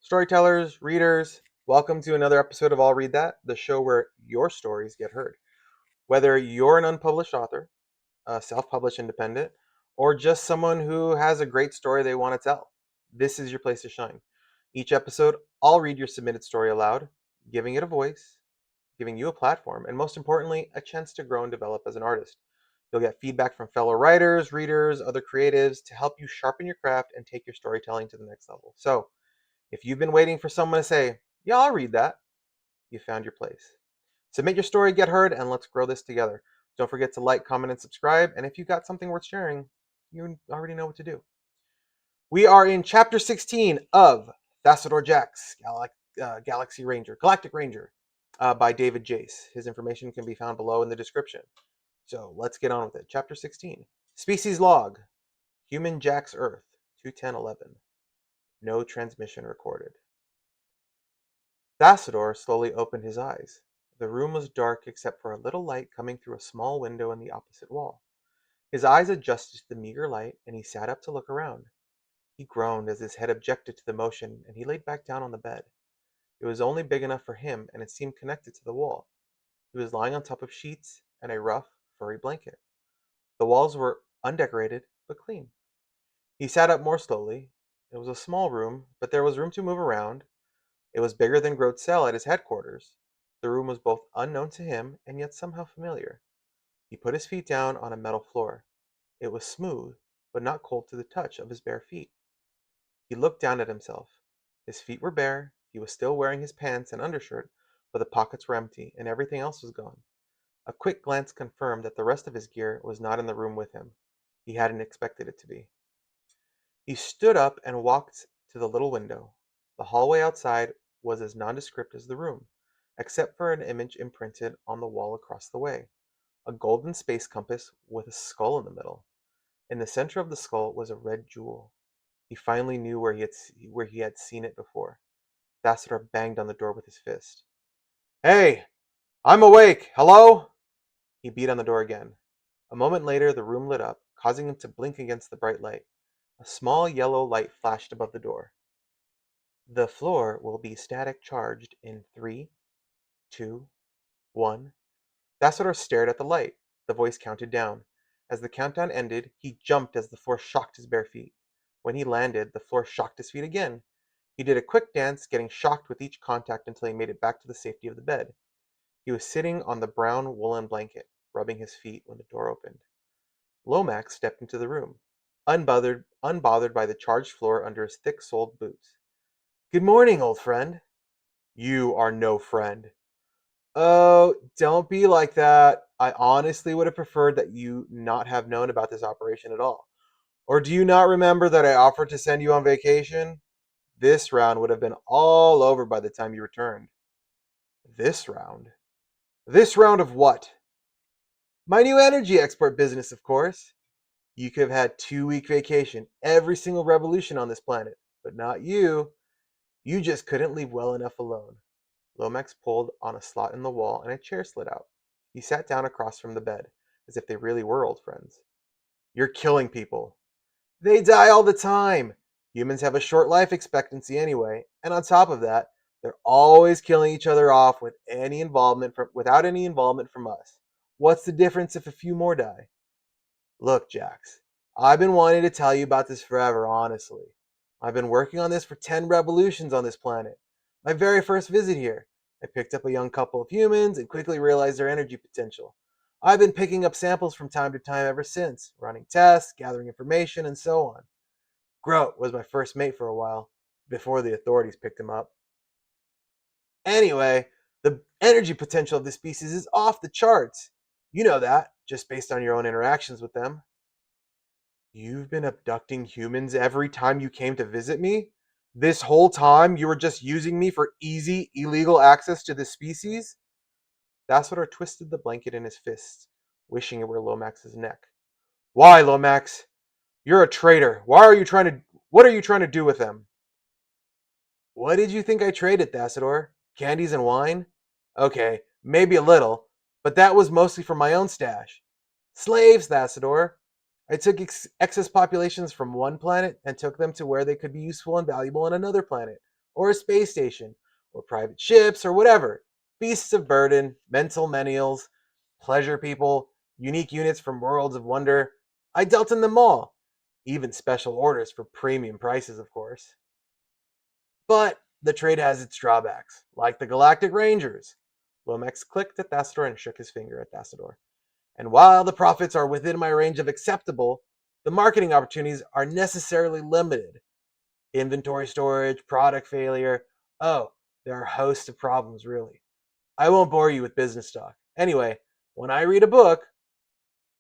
Storytellers, readers, welcome to another episode of I'll Read That, the show where your stories get heard. Whether you're an unpublished author, a self published independent, or just someone who has a great story they want to tell, this is your place to shine. Each episode, I'll read your submitted story aloud, giving it a voice, giving you a platform, and most importantly, a chance to grow and develop as an artist. You'll get feedback from fellow writers, readers, other creatives to help you sharpen your craft and take your storytelling to the next level. So, if you've been waiting for someone to say, yeah, I'll read that, you found your place. Submit your story, get heard, and let's grow this together. Don't forget to like, comment, and subscribe. And if you got something worth sharing, you already know what to do. We are in chapter 16 of Thassodar Jax, Galactic Ranger, by David Jace. His information can be found below in the description. So let's get on with it. Chapter 16. Species Log. Human Jax Earth, 21011. No transmission recorded. Thassodar slowly opened his eyes. The room was dark except for a little light coming through a small window in the opposite wall. His eyes adjusted to the meager light, and he sat up to look around. He groaned as his head objected to the motion, and he laid back down on the bed. It was only big enough for him, and it seemed connected to the wall. He was lying on top of sheets and a rough, furry blanket. The walls were undecorated, but clean. He sat up more slowly. It was a small room, but there was room to move around. It was bigger than Grote's cell at his headquarters. The room was both unknown to him and yet somehow familiar. He put his feet down on a metal floor. It was smooth, but not cold to the touch of his bare feet. He looked down at himself. His feet were bare. He was still wearing his pants and undershirt, but the pockets were empty and everything else was gone. A quick glance confirmed that the rest of his gear was not in the room with him. He hadn't expected it to be. He stood up and walked to the little window. The hallway outside was as nondescript as the room, except for an image imprinted on the wall across the way, a golden space compass with a skull in the middle. In the center of the skull was a red jewel. He finally knew where he had seen it before. Thassodar banged on the door with his fist. Hey, I'm awake. Hello? He beat on the door again. A moment later, the room lit up, causing him to blink against the bright light. A small yellow light flashed above the door. The floor will be static charged in 3, 2, 1. Thassodar stared at the light. The voice counted down. As the countdown ended, he jumped as the floor shocked his bare feet. When he landed, the floor shocked his feet again. He did a quick dance, getting shocked with each contact until he made it back to the safety of the bed. He was sitting on the brown woolen blanket, rubbing his feet when the door opened. Lomax stepped into the room, unbothered by the charged floor under his thick-soled boots. Good morning, old friend. You are no friend. Oh, don't be like that. I honestly would have preferred that you not have known about this operation at all. Or do you not remember that I offered to send you on vacation? This round would have been all over by the time you returned. This round? This round of what? My new energy export business, of course. You could have had 2-week vacation, every single revolution on this planet, but not you. You just couldn't leave well enough alone. Lomax pulled on a slot in the wall and a chair slid out. He sat down across from the bed, as if they really were old friends. You're killing people. They die all the time. Humans have a short life expectancy anyway, and on top of that, they're always killing each other off without any involvement from us. What's the difference if a few more die? Look, Jax, I've been wanting to tell you about this forever, honestly. I've been working on this for 10 revolutions on this planet. My very first visit here, I picked up a young couple of humans and quickly realized their energy potential. I've been picking up samples from time to time ever since, running tests, gathering information, and so on. Grote was my first mate for a while, before the authorities picked him up. Anyway, the energy potential of this species is off the charts. You know that, just based on your own interactions with them. You've been abducting humans every time you came to visit me? This whole time you were just using me for easy, illegal access to this species? Thassodar twisted the blanket in his fists, wishing it were Lomax's neck. Why, Lomax? You're a traitor. What are you trying to do with them? What did you think I traded, Thassodar? Candies and wine? Okay, maybe a little, but that was mostly for my own stash. Slaves, Thassodar. I took excess populations from one planet and took them to where they could be useful and valuable on another planet, or a space station, or private ships, or whatever. Beasts of burden, mental menials, pleasure people, unique units from worlds of wonder. I dealt in them all. Even special orders for premium prices, of course. But the trade has its drawbacks, like the Galactic Rangers. Lomax clicked at Thassodar and shook his finger at Thassodar. And while the profits are within my range of acceptable, the marketing opportunities are necessarily limited. Inventory storage, product failure. Oh, there are hosts of problems, really. I won't bore you with business talk. Anyway, when I read a book,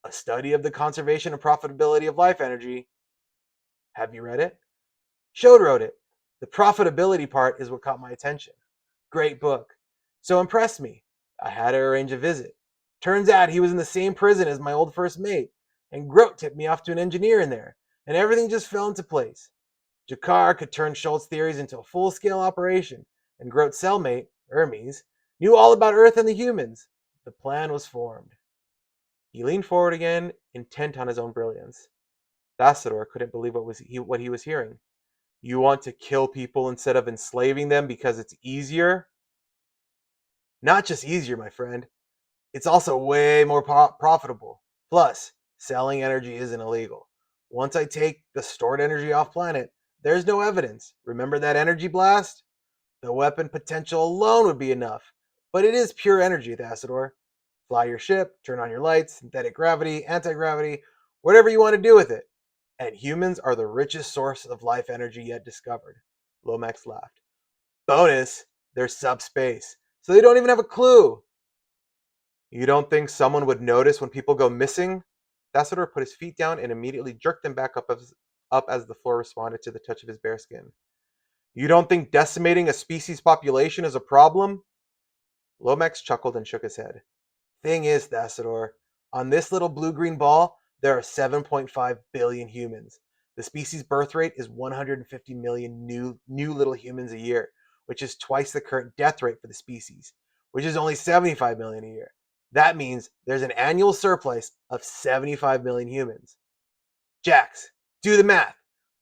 A Study of the Conservation and Profitability of Life Energy, have you read it? Shode wrote it. The profitability part is what caught my attention. Great book. So impressed me. I had to arrange a visit. Turns out he was in the same prison as my old first mate, and Grote tipped me off to an engineer in there, and everything just fell into place. Jakar could turn Schultz's theories into a full-scale operation, and Grote's cellmate, Hermes, knew all about Earth and the humans. The plan was formed. He leaned forward again, intent on his own brilliance. Thassodar couldn't believe what he was hearing. You want to kill people instead of enslaving them because it's easier? Not just easier, my friend. It's also way more profitable. Plus, selling energy isn't illegal. Once I take the stored energy off planet, there's no evidence. Remember that energy blast? The weapon potential alone would be enough. But it is pure energy, Thassodar. Fly your ship, turn on your lights, synthetic gravity, anti-gravity, whatever you want to do with it. And humans are the richest source of life energy yet discovered. Lomax laughed. Bonus, they're subspace, so they don't even have a clue. You don't think someone would notice when people go missing? Thassodar put his feet down and immediately jerked them back up as the floor responded to the touch of his bare skin. You don't think decimating a species population is a problem? Lomax chuckled and shook his head. Thing is, Thassodar, on this little blue-green ball, there are 7.5 billion humans. The species birth rate is 150 million new little humans a year, which is twice the current death rate for the species, which is only 75 million a year. That means there's an annual surplus of 75 million humans. Jax, do the math.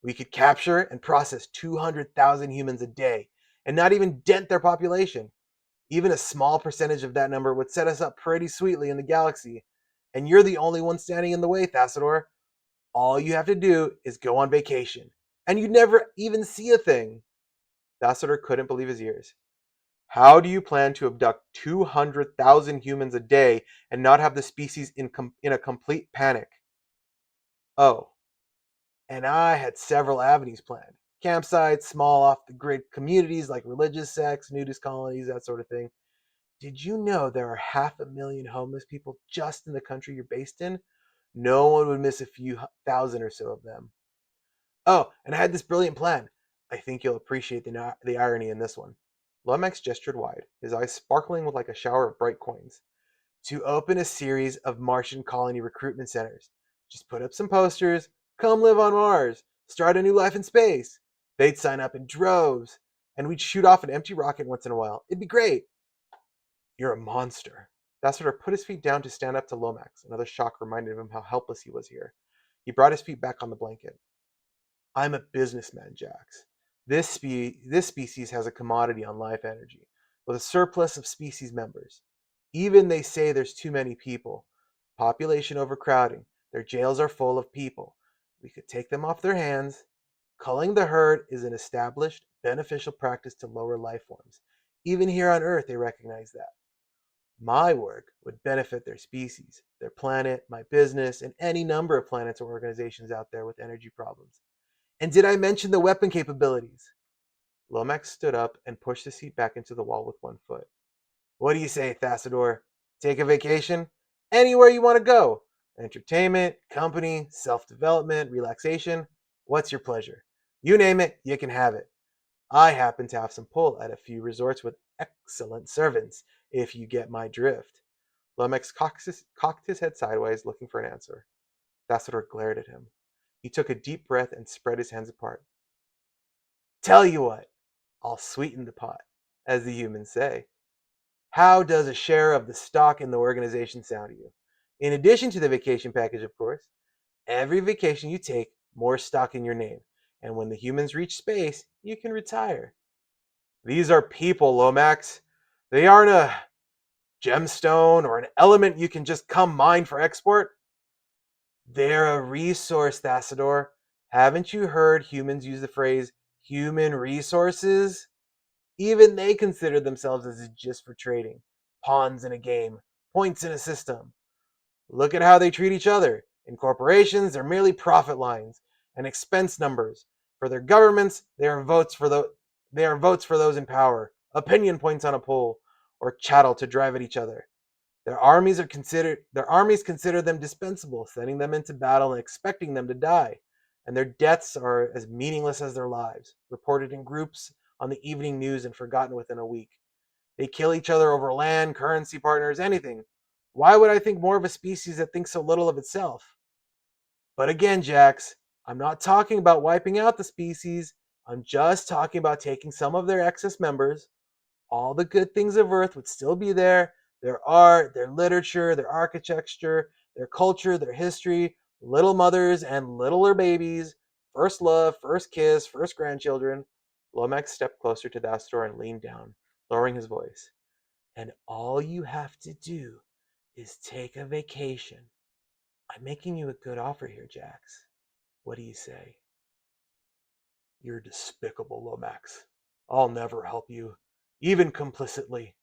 We could capture and process 200,000 humans a day and not even dent their population. Even a small percentage of that number would set us up pretty sweetly in the galaxy. And you're the only one standing in the way, Thassodar. All you have to do is go on vacation. And you'd never even see a thing. Thassodar couldn't believe his ears. How do you plan to abduct 200,000 humans a day and not have the species in a complete panic? Oh, and I had several avenues planned. Campsites, small off-the-grid communities like religious sects, nudist colonies, that sort of thing. Did you know there are 500,000 homeless people just in the country you're based in? No one would miss a few thousand or so of them. Oh, and I had this brilliant plan. I think you'll appreciate the irony in this one. Lomax gestured wide, his eyes sparkling with like a shower of bright coins. To open a series of Martian colony recruitment centers. Just put up some posters, come live on Mars, start a new life in space. They'd sign up in droves, and we'd shoot off an empty rocket once in a while. It'd be great. You're a monster. Thassodar put his feet down to stand up to Lomax. Another shock reminded him how helpless he was here. He brought his feet back on the blanket. I'm a businessman, Jax. This species has a commodity on life energy, with a surplus of species members. Even they say there's too many people. Population overcrowding. Their jails are full of people. We could take them off their hands. Culling the herd is an established, beneficial practice to lower life forms. Even here on Earth, they recognize that. My work would benefit their species, their planet, my business, and any number of planets or organizations out there with energy problems. And did I mention the weapon capabilities? Lomax stood up and pushed the seat back into the wall with one foot. What do you say, Thassodar? Take a vacation? Anywhere you want to go. Entertainment, company, self-development, relaxation. What's your pleasure? You name it, you can have it. I happen to have some pull at a few resorts with excellent servants, if you get my drift. Lomax cocked his head sideways, looking for an answer. Thassodar glared at him. He took a deep breath and spread his hands apart. Tell you what, I'll sweeten the pot, as the humans say. How does a share of the stock in the organization sound to you? In addition to the vacation package, of course. Every vacation you take, more stock in your name. And when the humans reach space, you can retire. These are people, Lomax. They aren't a gemstone or an element you can just come mine for export. They're a resource, Thassodar. Haven't you heard humans use the phrase human resources? Even they consider themselves as just for trading, pawns in a game, points in a system. Look at how they treat each other. In corporations, they're merely profit lines and expense numbers. For their governments, they are votes for those in power, opinion points on a poll, or chattel to drive at each other. Their armies consider them dispensable, sending them into battle and expecting them to die. And their deaths are as meaningless as their lives, reported in groups on the evening news and forgotten within a week. They kill each other over land, currency partners, anything. Why would I think more of a species that thinks so little of itself? But again, Jax, I'm not talking about wiping out the species. I'm just talking about taking some of their excess members. All the good things of Earth would still be there: their art, their literature, their architecture, their culture, their history, little mothers and littler babies, first love, first kiss, first grandchildren. Lomax stepped closer to Dastor and leaned down, lowering his voice. And all you have to do is take a vacation. I'm making you a good offer here, Jax. What do you say? You're despicable, Lomax. I'll never help you, even complicitly.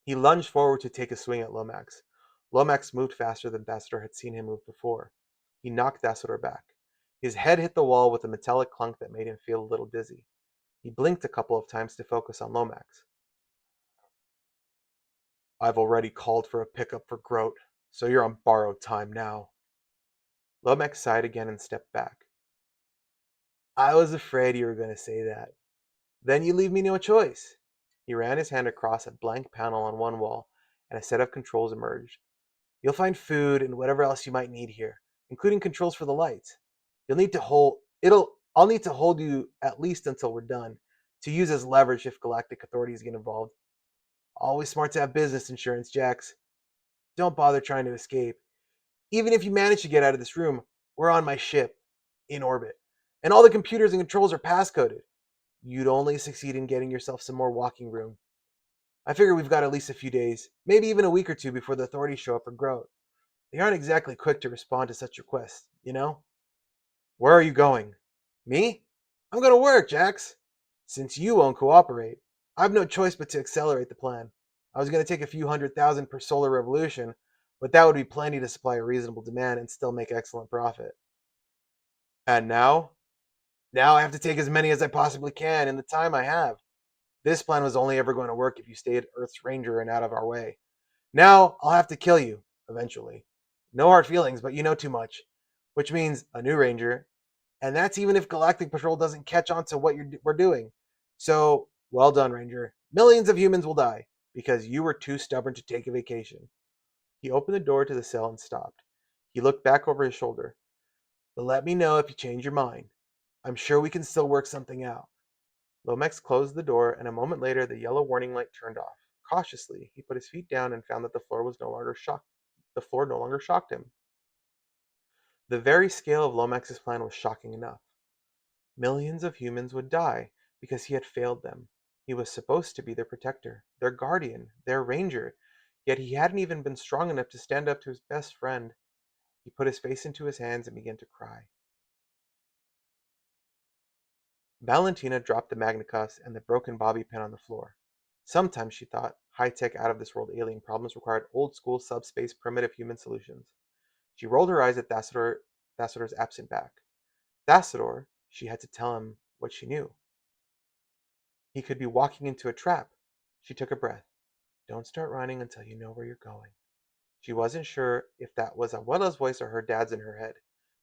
He lunged forward to take a swing at Lomax. Lomax moved faster than Thassodar had seen him move before. He knocked Thassodar back. His head hit the wall with a metallic clunk that made him feel a little dizzy. He blinked a couple of times to focus on Lomax. I've already called for a pickup for Groat, so you're on borrowed time now. Lomax sighed again and stepped back. I was afraid you were going to say that. Then you leave me no choice. He ran his hand across a blank panel on one wall, and a set of controls emerged. You'll find food and whatever else you might need here, including controls for the lights. I'll need to hold you at least until we're done, to use as leverage if galactic authorities get involved. Always smart to have business insurance, Jax. Don't bother trying to escape. Even if you manage to get out of this room, we're on my ship, in orbit. And all the computers and controls are passcoded. You'd only succeed in getting yourself some more walking room. I figure we've got at least a few days, maybe even a week or two before the authorities show up for Groat. They aren't exactly quick to respond to such requests, you know? Where are you going? Me? I'm going to work, Jax. Since you won't cooperate, I've no choice but to accelerate the plan. I was going to take a few 100,000 per solar revolution, but that would be plenty to supply a reasonable demand and still make excellent profit. And now? Now I have to take as many as I possibly can in the time I have. This plan was only ever going to work if you stayed Earth's Ranger and out of our way. Now I'll have to kill you, eventually. No hard feelings, but you know too much. Which means a new Ranger, and that's even if Galactic Patrol doesn't catch on to what we're doing. So, well done, Ranger. Millions of humans will die because you were too stubborn to take a vacation. He opened the door to the cell and stopped. He looked back over his shoulder. But let me know if you change your mind. I'm sure we can still work something out. Lomax closed the door, and a moment later the yellow warning light turned off. Cautiously, he put his feet down and found that the floor was no longer shocked. The floor no longer shocked him. The very scale of Lomax's plan was shocking enough. Millions of humans would die because he had failed them. He was supposed to be their protector, their guardian, their ranger, yet he hadn't even been strong enough to stand up to his best friend. He put his face into his hands and began to cry. Valentina dropped the Magnicus and the broken bobby pin on the floor. Sometimes, she thought, high-tech out-of-this-world alien problems required old-school subspace primitive human solutions. She rolled her eyes at Thassodar's absent back. Thassodar, she had to tell him what she knew. He could be walking into a trap. She took a breath. Don't start running until you know where you're going. She wasn't sure if that was Abuela's voice or her dad's in her head,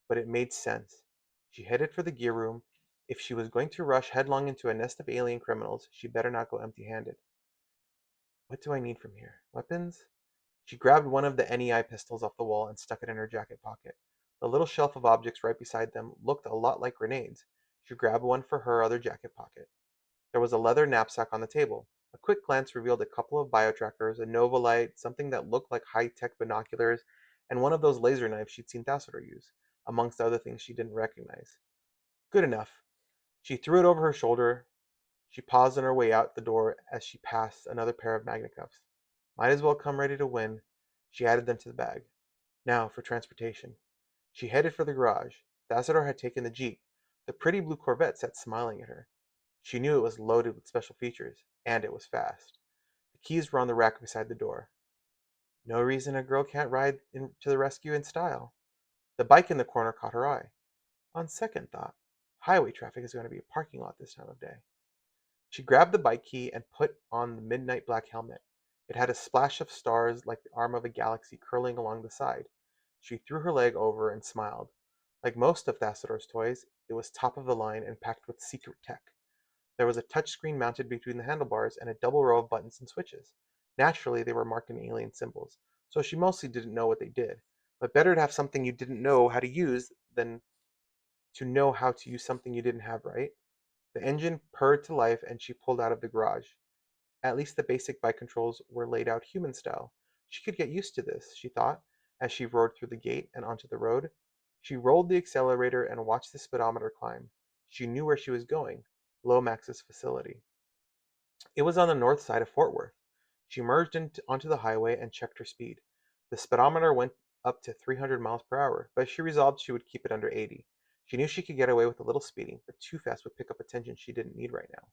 but it made sense. She headed for the gear room. If she was going to rush headlong into a nest of alien criminals, she better not go empty-handed. What do I need from here? Weapons? She grabbed one of the NEI pistols off the wall and stuck it in her jacket pocket. The little shelf of objects right beside them looked a lot like grenades. She grabbed one for her other jacket pocket. There was a leather knapsack on the table. A quick glance revealed a couple of biotrackers, a Nova light, something that looked like high-tech binoculars, and one of those laser knives she'd seen Thassodar use, amongst other things she didn't recognize. Good enough. She threw it over her shoulder. She paused on her way out the door as she passed another pair of magnet cuffs. Might as well come ready to win. She added them to the bag. Now for transportation. She headed for the garage. Thassodar had taken the Jeep. The pretty blue Corvette sat smiling at her. She knew it was loaded with special features, and it was fast. The keys were on the rack beside the door. No reason a girl can't ride to the rescue in style. The bike in the corner caught her eye. On second thought, highway traffic is going to be a parking lot this time of day. She grabbed the bike key and put on the midnight black helmet. It had a splash of stars like the arm of a galaxy curling along the side. She threw her leg over and smiled. Like most of Thassodar's toys, it was top of the line and packed with secret tech. There was a touchscreen mounted between the handlebars and a double row of buttons and switches. Naturally, they were marked in alien symbols, so she mostly didn't know what they did. But better to have something you didn't know how to use than to know how to use something you didn't have, right? The engine purred to life and she pulled out of the garage. At least the basic bike controls were laid out human style. She could get used to this, she thought, as she roared through the gate and onto the road. She rolled the accelerator and watched the speedometer climb. She knew where she was going, Lomax's facility. It was on the north side of Fort Worth. She merged onto the highway and checked her speed. The speedometer went up to 300 miles per hour, but she resolved she would keep it under 80. She knew she could get away with a little speeding, but too fast would pick up attention she didn't need right now.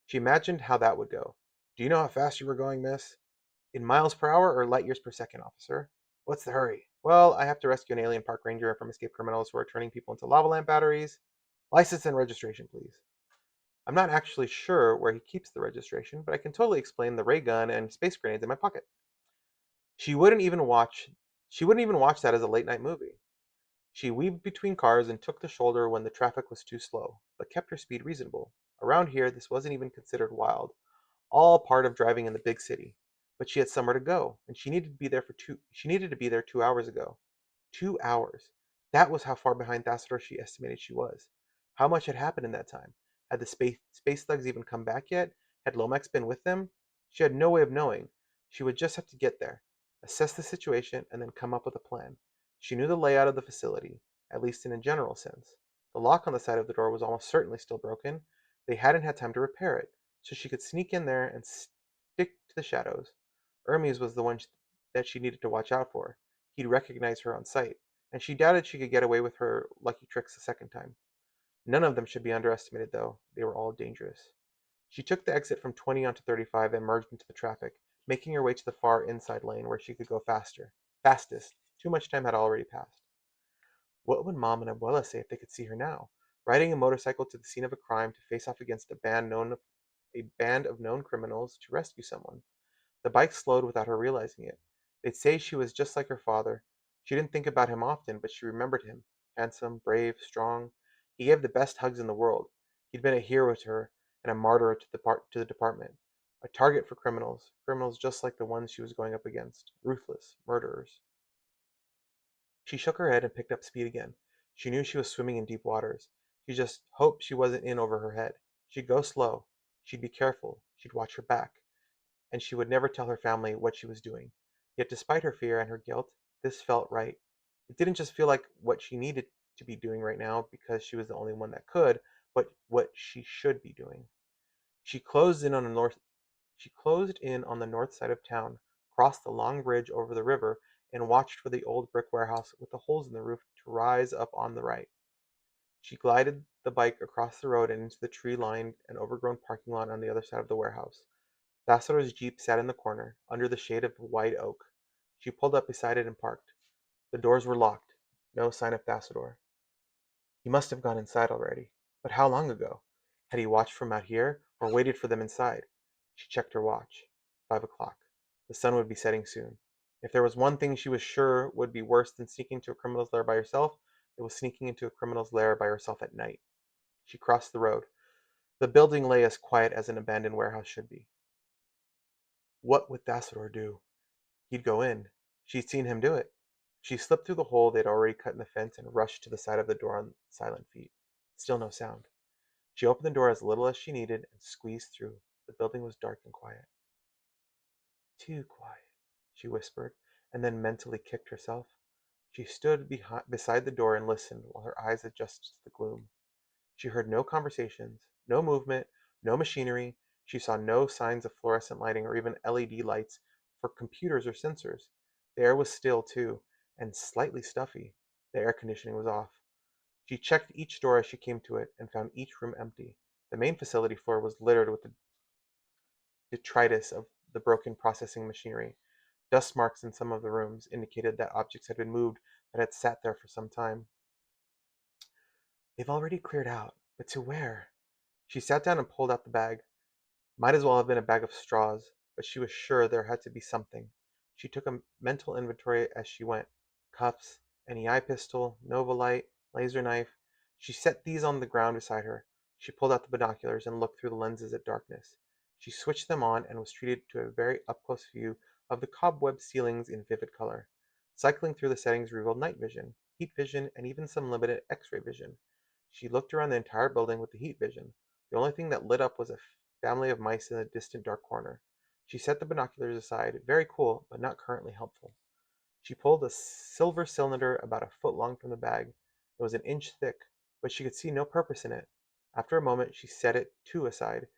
She imagined how that would go. Do you know how fast you were going, miss? In miles per hour or light years per second, officer? What's the hurry? Well, I have to rescue an alien park ranger from escaped criminals who are turning people into lava lamp batteries. License and registration, please. I'm not actually sure where he keeps the registration, but I can totally explain the ray gun and space grenades in my pocket. She wouldn't even watch she wouldn't even watch that as a late night movie. She weaved between cars and took the shoulder when the traffic was too slow, but kept her speed reasonable. Around here, this wasn't even considered wild, all part of driving in the big city. But she had somewhere to go, and she needed to be there 2 hours ago. 2 hours. That was how far behind Thassodar she estimated she was. How much had happened in that time? Had the space thugs even come back yet? Had Lomax been with them? She had no way of knowing. She would just have to get there, assess the situation, and then come up with a plan. She knew the layout of the facility, at least in a general sense. The lock on the side of the door was almost certainly still broken. They hadn't had time to repair it, so she could sneak in there and stick to the shadows. Hermes was the one that she needed to watch out for. He'd recognize her on sight, and she doubted she could get away with her lucky tricks a second time. None of them should be underestimated, though. They were all dangerous. She took the exit from 20 onto 35 and merged into the traffic, making her way to the far inside lane where she could go faster. Fastest. Too much time had already passed. What would Mom and Abuela say if they could see her now, riding a motorcycle to the scene of a crime to face off against a band of known criminals to rescue someone? The bike slowed without her realizing it. They'd say she was just like her father. She didn't think about him often, but she remembered him. Handsome, brave, strong. He gave the best hugs in the world. He'd been a hero to her and a martyr to the department. A target for criminals just like the ones she was going up against. Ruthless, murderers. She shook her head and picked up speed again. She knew she was swimming in deep waters. She just hoped she wasn't in over her head. She'd go slow. She'd be careful. She'd watch her back, and she would never tell her family what she was doing. Yet despite her fear and her guilt, this felt right. It didn't just feel like what she needed to be doing right now because she was the only one that could, but what she should be doing. She closed in on the north she closed in on the north side of town, crossed the long bridge over the river, and watched for the old brick warehouse with the holes in the roof to rise up on the right. She glided the bike across the road and into the tree-lined and overgrown parking lot on the other side of the warehouse. Thassodar's Jeep sat in the corner, under the shade of a wide oak. She pulled up beside it and parked. The doors were locked. No sign of Thassodar. He must have gone inside already. But how long ago? Had he watched from out here, or waited for them inside? She checked her watch. 5 o'clock. The sun would be setting soon. If there was one thing she was sure would be worse than sneaking into a criminal's lair by herself, it was sneaking into a criminal's lair by herself at night. She crossed the road. The building lay as quiet as an abandoned warehouse should be. What would Thassodar do? He'd go in. She'd seen him do it. She slipped through the hole they'd already cut in the fence and rushed to the side of the door on silent feet. Still no sound. She opened the door as little as she needed and squeezed through. The building was dark and quiet. Too quiet, she whispered, and then mentally kicked herself. She stood beside the door and listened while her eyes adjusted to the gloom. She heard no conversations, no movement, No machinery. She saw no signs of fluorescent lighting or even LED lights for computers or sensors. The air was still, too, and slightly stuffy. The air conditioning was off. She checked each door as she came to it and found each room empty. The main facility floor was littered with the detritus of the broken processing machinery. Dust marks in some of the rooms indicated that objects had been moved that had sat there for some time. They've already cleared out, but to where? She sat down and pulled out the bag. Might as well have been a bag of straws, but she was sure there had to be something. She took a mental inventory as she went. Cuffs, an EI pistol, Nova light, laser knife. She set these on the ground beside her. She pulled out the binoculars and looked through the lenses at darkness. She switched them on and was treated to a very up-close view of the cobweb ceilings in vivid color. Cycling through the settings revealed night vision, heat vision, and even some limited X-ray vision. She looked around the entire building with the heat vision. The only thing that lit up was a family of mice in a distant dark corner. She set the binoculars aside. Very cool, but not currently helpful. She pulled a silver cylinder about a foot long from the bag. It was an inch thick, but she could see no purpose in it. After a moment, she set it too aside.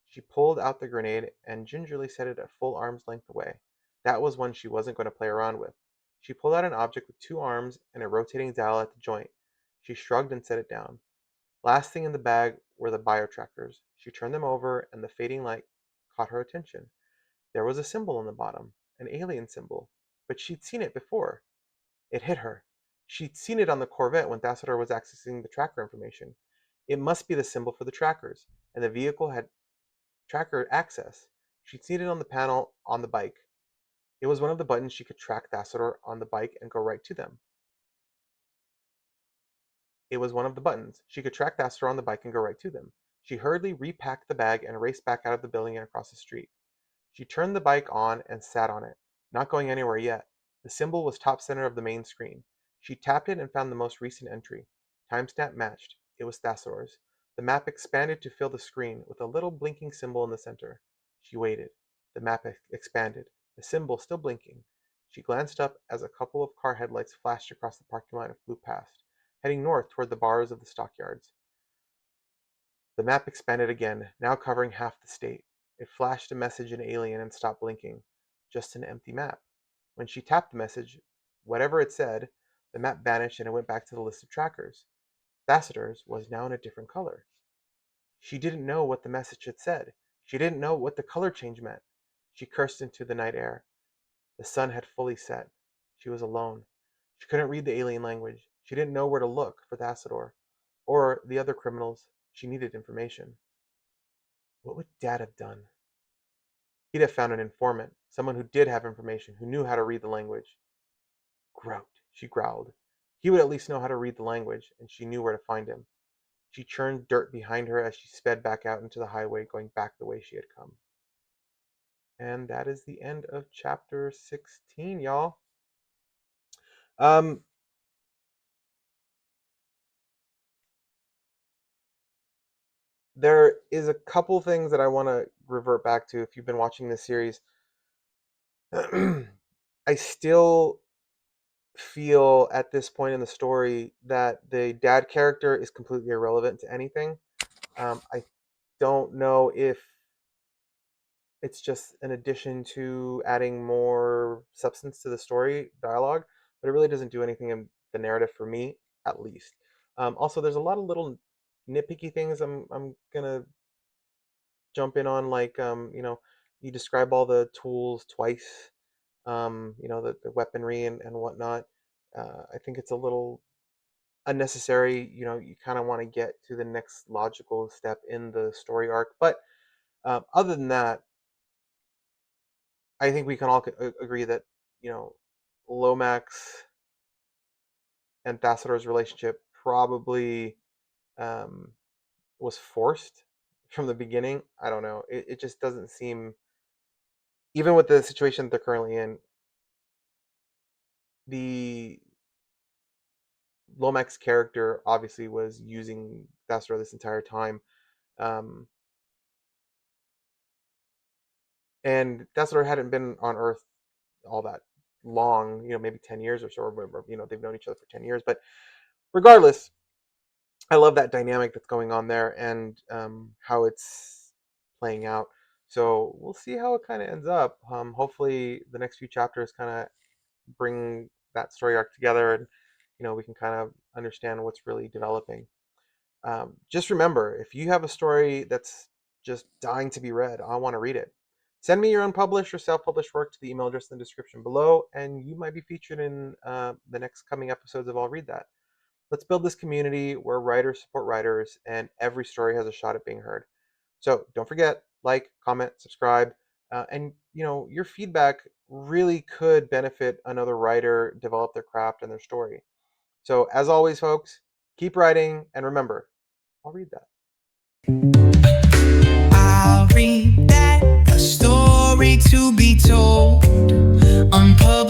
She pulled out the grenade and gingerly set it a full arm's length away. That was one she wasn't going to play around with. She pulled out an object with two arms and a rotating dial at the joint. She shrugged and set it down. Last thing in the bag were the bio-trackers. She turned them over, and the fading light caught her attention. There was a symbol on the bottom, an alien symbol, but she'd seen it before. It hit her. She'd seen it on the Corvette when Thassodar was accessing the tracker information. It must be the symbol for the trackers, and the vehicle had tracker access. She'd seen it on the panel on the bike. It was one of the buttons she could track Thassodar on the bike and go right to them. It was one of the buttons. She could track Thassodar on the bike and go right to them. She hurriedly repacked the bag and raced back out of the building and across the street. She turned the bike on and sat on it, not going anywhere yet. The symbol was top center of the main screen. She tapped it and found the most recent entry. Timestamp matched. It was Thassor's. The map expanded to fill the screen, with a little blinking symbol in the center. She waited. The map expanded, the symbol still blinking. She glanced up as a couple of car headlights flashed across the parking lot and flew past, heading north toward the bars of the stockyards. The map expanded again, now covering half the state. It flashed a message in alien and stopped blinking. Just an empty map. When she tapped the message, whatever it said, the map vanished and it went back to the list of trackers. Thassodar's was now in a different color. She didn't know what the message had said. She didn't know what the color change meant. She cursed into the night air. The sun had fully set. She was alone. She couldn't read the alien language. She didn't know where to look for Thassodar or the other criminals. She needed information. What would Dad have done? He'd have found an informant, someone who did have information, who knew how to read the language. Grout, she growled. He would at least know how to read the language, and she knew where to find him. She churned dirt behind her as she sped back out into the highway, going back the way she had come. And that is the end of chapter 16, y'all. There is a couple things that I want to revert back to if you've been watching this series. I still feel at this point in the story that the dad character is completely irrelevant to anything. I don't know if it's just an addition to adding more substance to the story dialogue, but it really doesn't do anything in the narrative for me, at least. Also, there's a lot of little nitpicky things I'm gonna jump in on, like you describe all the tools twice, the weaponry and whatnot. I think it's a little unnecessary. You kind of want to get to the next logical step in the story arc, but other than that, I think we can all agree that you know Lomax and Thassodar's relationship probably um, was forced from the beginning. I don't know. It just doesn't seem, even with the situation that they're currently in, the Lomax character obviously was using Thassodar this entire time. Um, and Thassodar hadn't been on Earth all that long, maybe 10 years or so, or they've known each other for 10 years. But regardless, I love that dynamic that's going on there, and how it's playing out. So we'll see how it kind of ends up. Hopefully, the next few chapters kind of bring that story arc together, and we can kind of understand what's really developing. Just remember, if you have a story that's just dying to be read, I want to read it. Send me your unpublished or self-published work to the email address in the description below, and you might be featured in the next coming episodes of I'll Read That. Let's build this community where writers support writers, and every story has a shot at being heard. So don't forget, like, comment, subscribe, and your feedback really could benefit another writer develop their craft and their story. So as always, folks, keep writing, and remember, I'll read that. I'll read that, a story to be told, unpublished.